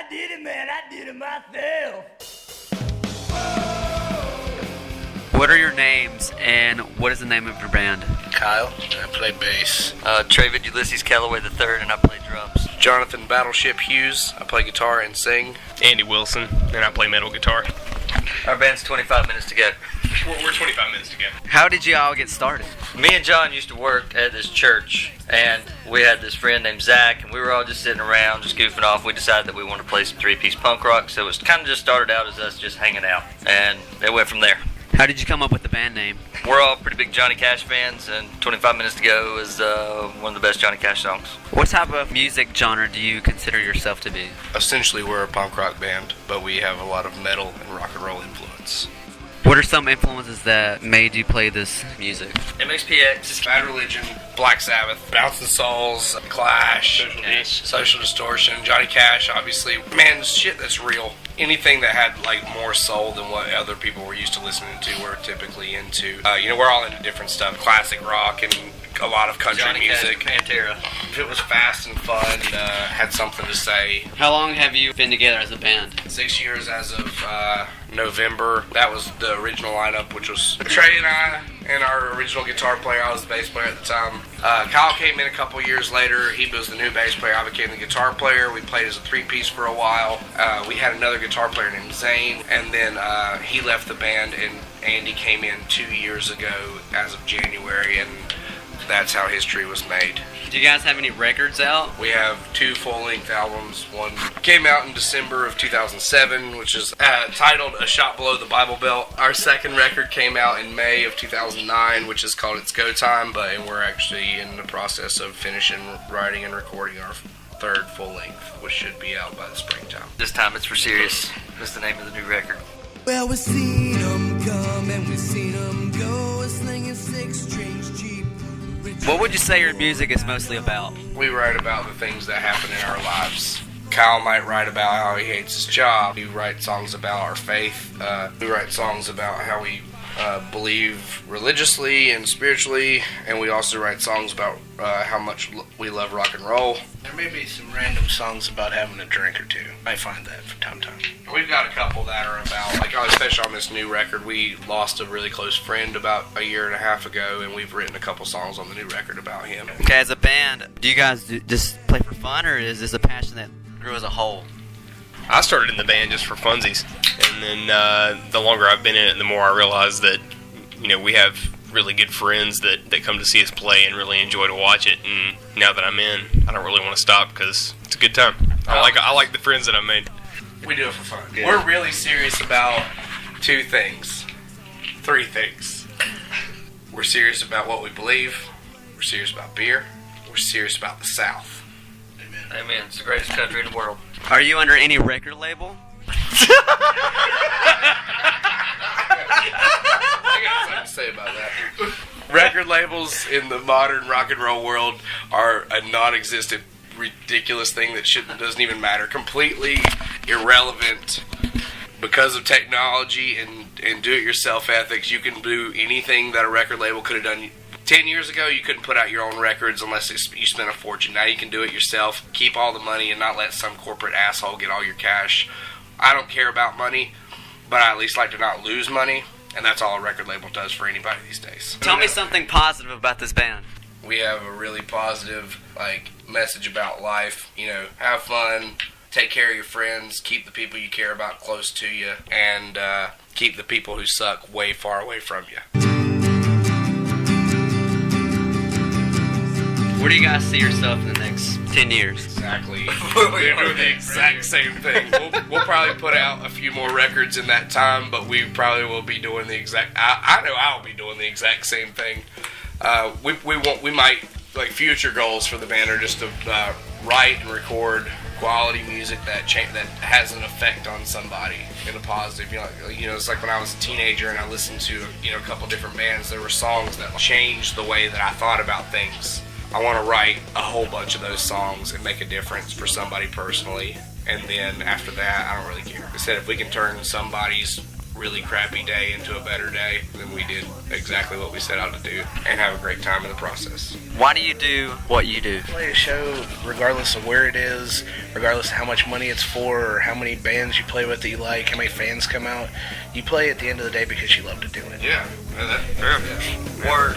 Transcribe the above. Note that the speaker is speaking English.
I did it, man. I did it myself. What are your names, and what is the name of your band? Kyle, I play bass. Travid Ulysses Calloway III, and I play drums. Jonathan Battleship Hughes, I play guitar and sing. Andy Wilson, and I play metal guitar. Our band's 25 minutes to go. We're 25 minutes to go. How did you all get started? Me and John used to work at this church, and we had this friend named Zach, and we were all just sitting around, just goofing off. We decided that we wanted to play some three-piece punk rock, so it was kind of just started out as us just hanging out, and it went from there. How did you come up with the band name? We're all pretty big Johnny Cash fans, and 25 Minutes to Go is one of the best Johnny Cash songs. What type of music genre do you consider yourself to be? Essentially, we're a punk rock band, but we have a lot of metal and rock and roll influence. What are some influences that made you play this music? MXPX. Bad Religion, Black Sabbath, Bouncing Souls, Clash, Social Distortion, Johnny Cash, obviously. Man, shit that's real. Anything that had like more soul than what other people were used to listening to, we're typically into. We're all into different stuff. Classic rock and a lot of country Johnny music. Cash, Pantera. It was fast and fun, had something to say. How long have you been together as a band? 6 years as of November. That was the original lineup, which was Trey and I and our original guitar player. I was the bass player at the time. Kyle came in a couple years later. He was the new bass player. I became the guitar player. We played as a three-piece for a while. We had another guitar player named Zane, and then he left the band, and Andy came in 2 years ago as of January, and that's how history was made. Do you guys have any records out? We have 2 full-length albums. One came out in December of 2007, which is titled A Shot Below the Bible Belt. Our second record came out in May of 2009, which is called It's Go Time, and we're actually in the process of finishing writing and recording our third full-length, which should be out by the springtime. This time it's for serious. That's the name of the new record. Well, we've seen them come and we've seen them go, slinging 6-string cheap. What would you say your music is mostly about? We write about the things that happen in our lives. Kyle might write about how he hates his job. We write songs about our faith. We write songs about how we believe religiously and spiritually, and we also write songs about how much we love rock and roll. There may be some random songs about having a drink or two. I find that from time to time. We've got a couple that are about, especially on this new record, we lost a really close friend about a year and a half ago, and we've written a couple songs on the new record about him. Okay, as a band, do you guys just play for fun, or is this a passion that grew as a whole? I started in the band just for funsies, and then the longer I've been in it, the more I realize that we have really good friends that come to see us play and really enjoy to watch it. And now that I'm in, I don't really want to stop because it's a good time. I like the friends that I've made. We do it for fun. Yeah. We're really serious about 2 things, 3 things. We're serious about what we believe. We're serious about beer. We're serious about the South. Amen. It's the greatest country in the world. Are you under any record label? I got something to say about that. Record labels in the modern rock and roll world are a non-existent, ridiculous thing that doesn't even matter. Completely irrelevant. Because of technology and do-it-yourself ethics, you can do anything that a record label could have done. 10 years ago, you couldn't put out your own records unless you spent a fortune. Now you can do it yourself, keep all the money, and not let some corporate asshole get all your cash. I don't care about money, but I at least like to not lose money, and that's all a record label does for anybody these days. Tell me something positive about this band. We have a really positive message about life. Have fun, take care of your friends, keep the people you care about close to you, and keep the people who suck way far away from you. Where do you guys see yourself in the next 10 years? Exactly. We're doing the exact same thing. We'll probably put out a few more records in that time, but we probably will be doing the exact... I know I'll be doing the exact same thing. We might... future goals for the band are just to write and record quality music that has an effect on somebody in a positive. It's like when I was a teenager and I listened to a couple different bands. There were songs that changed the way that I thought about things. I want to write a whole bunch of those songs and make a difference for somebody personally, and then after that, I don't really care. I said if we can turn somebody's really crappy day into a better day. Then we did exactly what we set out to do and have a great time in the process. Why do you do what you do? Play a show regardless of where it is, regardless of how much money it's for, or how many bands you play with that you like, how many fans come out. You play at the end of the day because you love to do it. Yeah. Word.